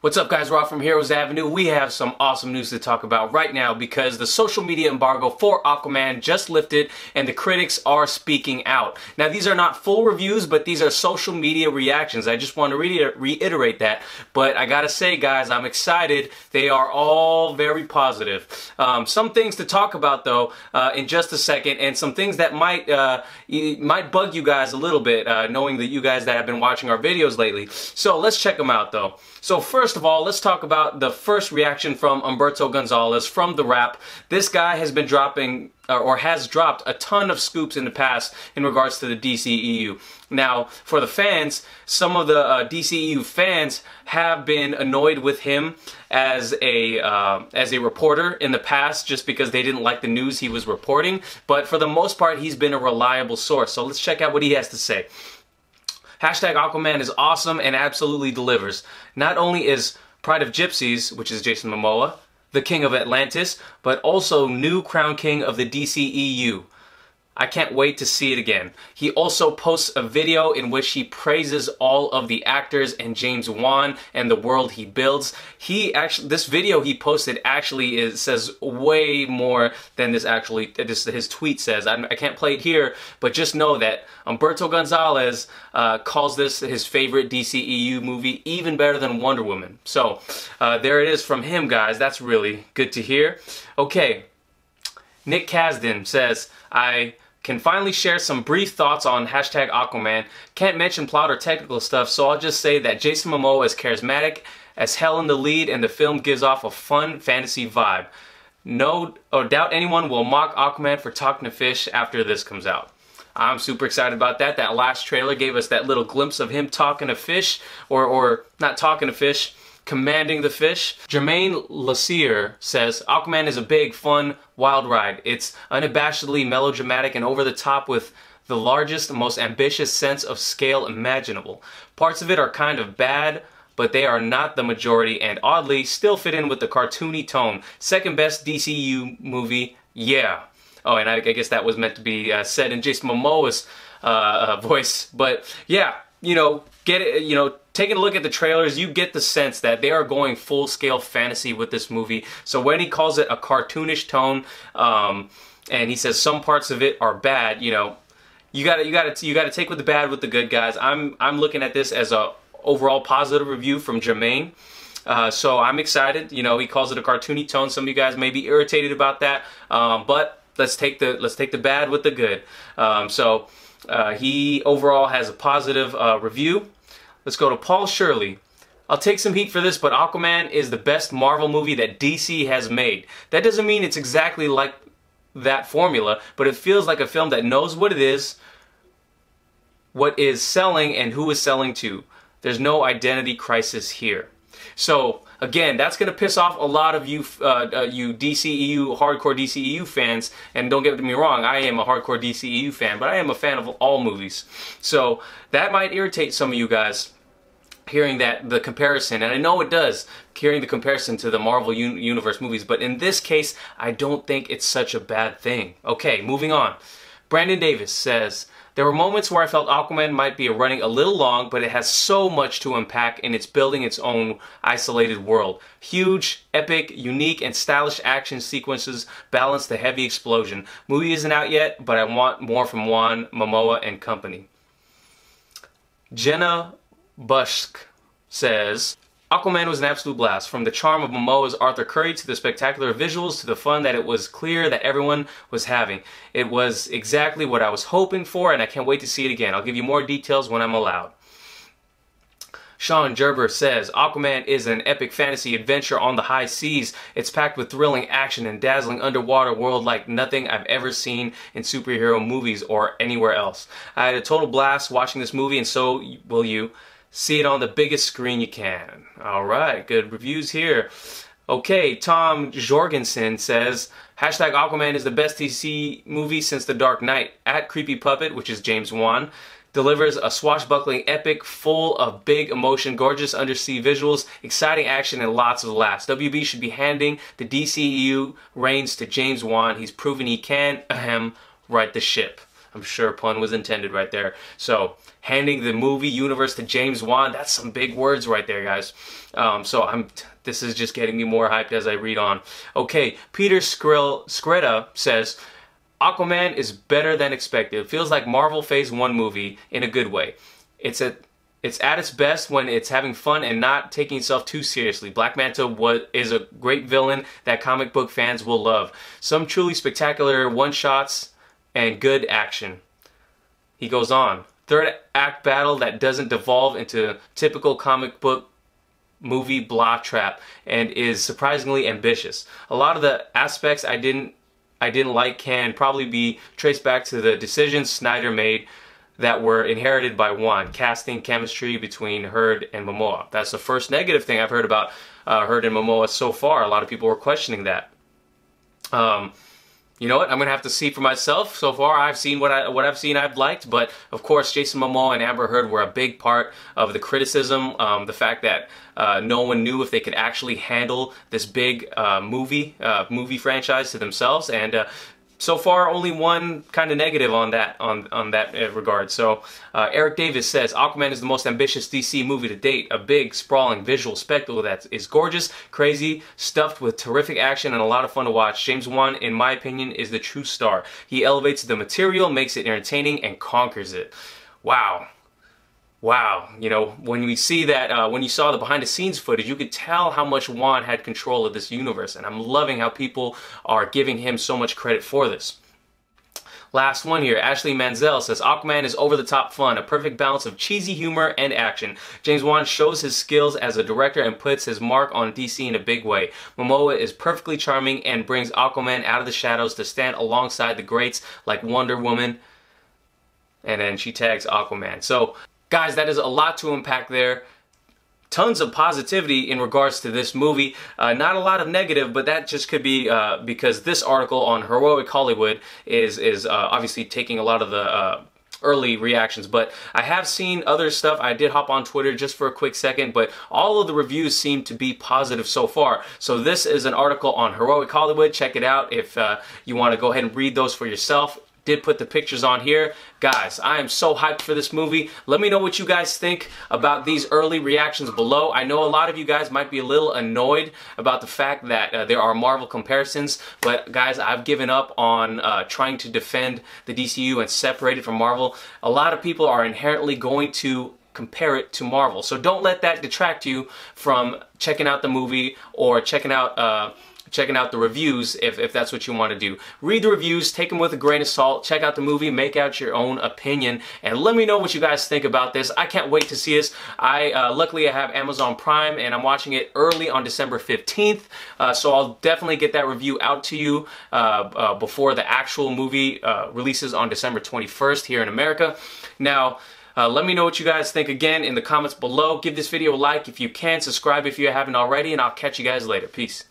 What's up, guys? Rob from Heroes Avenue. We have some awesome news to talk about right now because the social media embargo for Aquaman just lifted and the critics are speaking out. Now, these are not full reviews, but these are social media reactions. I just want to reiterate that. But I gotta say, guys, I'm excited. They are all very positive. Some things to talk about, though, in just a second, and some things that might bug you guys a little bit, knowing that you guys that have been watching our videos lately. So let's check them out, though. So first of all, let's talk about the first reaction from Berto Gonzales from The Wrap. This guy has been dropping, or has dropped, a ton of scoops in the past in regards to the DCEU. Now, for the fans, some of the DCEU fans have been annoyed with him as a reporter in the past just because they didn't like the news he was reporting. But for the most part, he's been a reliable source. So let's check out what he has to say. Hashtag Aquaman is awesome and absolutely delivers. Not only is Pride of Gypsies, which is Jason Momoa, the king of Atlantis, but also new crown king of the DCEU. I can't wait to see it again. He also posts a video in which he praises all of the actors and James Wan and the world he builds. This video he posted actually says way more than his tweet says. I can't play it here, but just know that Berto Gonzales calls this his favorite DCEU movie, even better than Wonder Woman. So there it is from him, guys. That's really good to hear. Okay, Nick Kasdan says, I can finally share some brief thoughts on hashtag Aquaman. Can't mention plot or technical stuff, so I'll just say that Jason Momoa is charismatic as hell in the lead, and the film gives off a fun fantasy vibe. No doubt anyone will mock Aquaman for talking to fish after this comes out. I'm super excited about that. That last trailer gave us that little glimpse of him talking to fish, or not talking to fish, commanding the fish. Jermaine Lasser says, Aquaman is a big, fun, wild ride. It's unabashedly melodramatic and over the top with the largest, most ambitious sense of scale imaginable. Parts of it are kind of bad, but they are not the majority and oddly still fit in with the cartoony tone. Second best DCU movie, yeah. Oh, and I guess that was meant to be said in Jason Momoa's voice. But yeah, you know, get it, you know, taking a look at the trailers, you get the sense that they are going full-scale fantasy with this movie. So when he calls it a cartoonish tone, and he says some parts of it are bad, you know, you gotta take with the bad with the good, guys. I'm looking at this as a overall positive review from Jermaine. So I'm excited. You know, he calls it a cartoony tone. Some of you guys may be irritated about that, but let's take the bad with the good. He overall has a positive review. Let's go to Paul Shirley. I'll take some heat for this, but Aquaman is the best Marvel movie that DC has made. That doesn't mean it's exactly like that formula, but it feels like a film that knows what it is, what is selling, and who is selling to. There's no identity crisis here. So again, that's going to piss off a lot of you, you DCEU, hardcore DCEU fans. And don't get me wrong, I am a hardcore DCEU fan, but I am a fan of all movies. So that might irritate some of you guys hearing the comparison, and I know it does, hearing the comparison to the Marvel Universe movies. But in this case, I don't think it's such a bad thing. Okay, moving on. Brandon Davis says, there were moments where I felt Aquaman might be running a little long, but it has so much to unpack and it's building its own isolated world. Huge, epic, unique, and stylish action sequences balance the heavy explosion. Movie isn't out yet, but I want more from Juan, Momoa, and company. Jenna Bushk says, Aquaman was an absolute blast. From the charm of Momoa's Arthur Curry to the spectacular visuals to the fun that it was clear that everyone was having. It was exactly what I was hoping for, and I can't wait to see it again. I'll give you more details when I'm allowed. Sean Gerber says, Aquaman is an epic fantasy adventure on the high seas. It's packed with thrilling action and dazzling underwater world like nothing I've ever seen in superhero movies or anywhere else. I had a total blast watching this movie, and so will you. See it on the biggest screen you can. Alright, good reviews here. Okay, Tom Jorgensen says, hashtag Aquaman is the best DC movie since The Dark Knight. At Creepy Puppet, which is James Wan, delivers a swashbuckling epic full of big emotion, gorgeous undersea visuals, exciting action, and lots of laughs. WB should be handing the DCEU reins to James Wan. He's proven he can, right the ship. I'm sure pun was intended right there. So handing the movie universe to James Wan, that's some big words right there, guys. This is just getting me more hyped as I read on. Okay, Peter Skreda says, Aquaman is better than expected. It feels like Marvel Phase 1 movie in a good way. It's at its best when it's having fun and not taking itself too seriously. Black Manta is a great villain that comic book fans will love. Some truly spectacular one-shots and good action. He goes on. Third act battle that doesn't devolve into typical comic book movie blah trap and is surprisingly ambitious. A lot of the aspects I didn't like can probably be traced back to the decisions Snyder made that were inherited by Wan. Casting chemistry between Heard and Momoa. That's the first negative thing I've heard about Heard and Momoa so far. A lot of people were questioning that. You know what? I'm gonna have to see for myself. So far, I've seen what I've seen I've liked, but of course, Jason Momoa and Amber Heard were a big part of the criticism. The fact that no one knew if they could actually handle this big movie franchise to themselves, and so far, only one kind of negative on that regard. So, Erik Davis says, Aquaman is the most ambitious DC movie to date. A big, sprawling visual spectacle that is gorgeous, crazy, stuffed with terrific action, and a lot of fun to watch. James Wan, in my opinion, is the true star. He elevates the material, makes it entertaining, and conquers it. Wow. Wow, you know, when we see that, when you saw the behind-the-scenes footage, you could tell how much Wan had control of this universe, and I'm loving how people are giving him so much credit for this. Last one here, Ashley Manziel says, Aquaman is over-the-top fun, a perfect balance of cheesy humor and action. James Wan shows his skills as a director and puts his mark on DC in a big way. Momoa is perfectly charming and brings Aquaman out of the shadows to stand alongside the greats like Wonder Woman, and then she tags Aquaman. So, guys, that is a lot to unpack there. Tons of positivity in regards to this movie. Not a lot of negative, but that just could be because this article on Heroic Hollywood is obviously taking a lot of the early reactions. But I have seen other stuff. I did hop on Twitter just for a quick second, but all of the reviews seem to be positive so far. So this is an article on Heroic Hollywood. Check it out if you want to go ahead and read those for yourself. Did put the pictures on here. Guys, I am so hyped for this movie. Let me know what you guys think about these early reactions below. I know a lot of you guys might be a little annoyed about the fact that there are Marvel comparisons, but guys, I've given up on trying to defend the DCEU and separate it from Marvel. A lot of people are inherently going to compare it to Marvel, so don't let that detract you from checking out the movie or checking out the reviews if that's what you want to do. Read the reviews, take them with a grain of salt, check out the movie, make out your own opinion, and let me know what you guys think about this. I can't wait to see this. Luckily I have Amazon Prime and I'm watching it early on December 15th, so I'll definitely get that review out to you before the actual movie releases on December 21st here in America. Now, let me know what you guys think again in the comments below. Give this video a like if you can, subscribe if you haven't already, and I'll catch you guys later. Peace.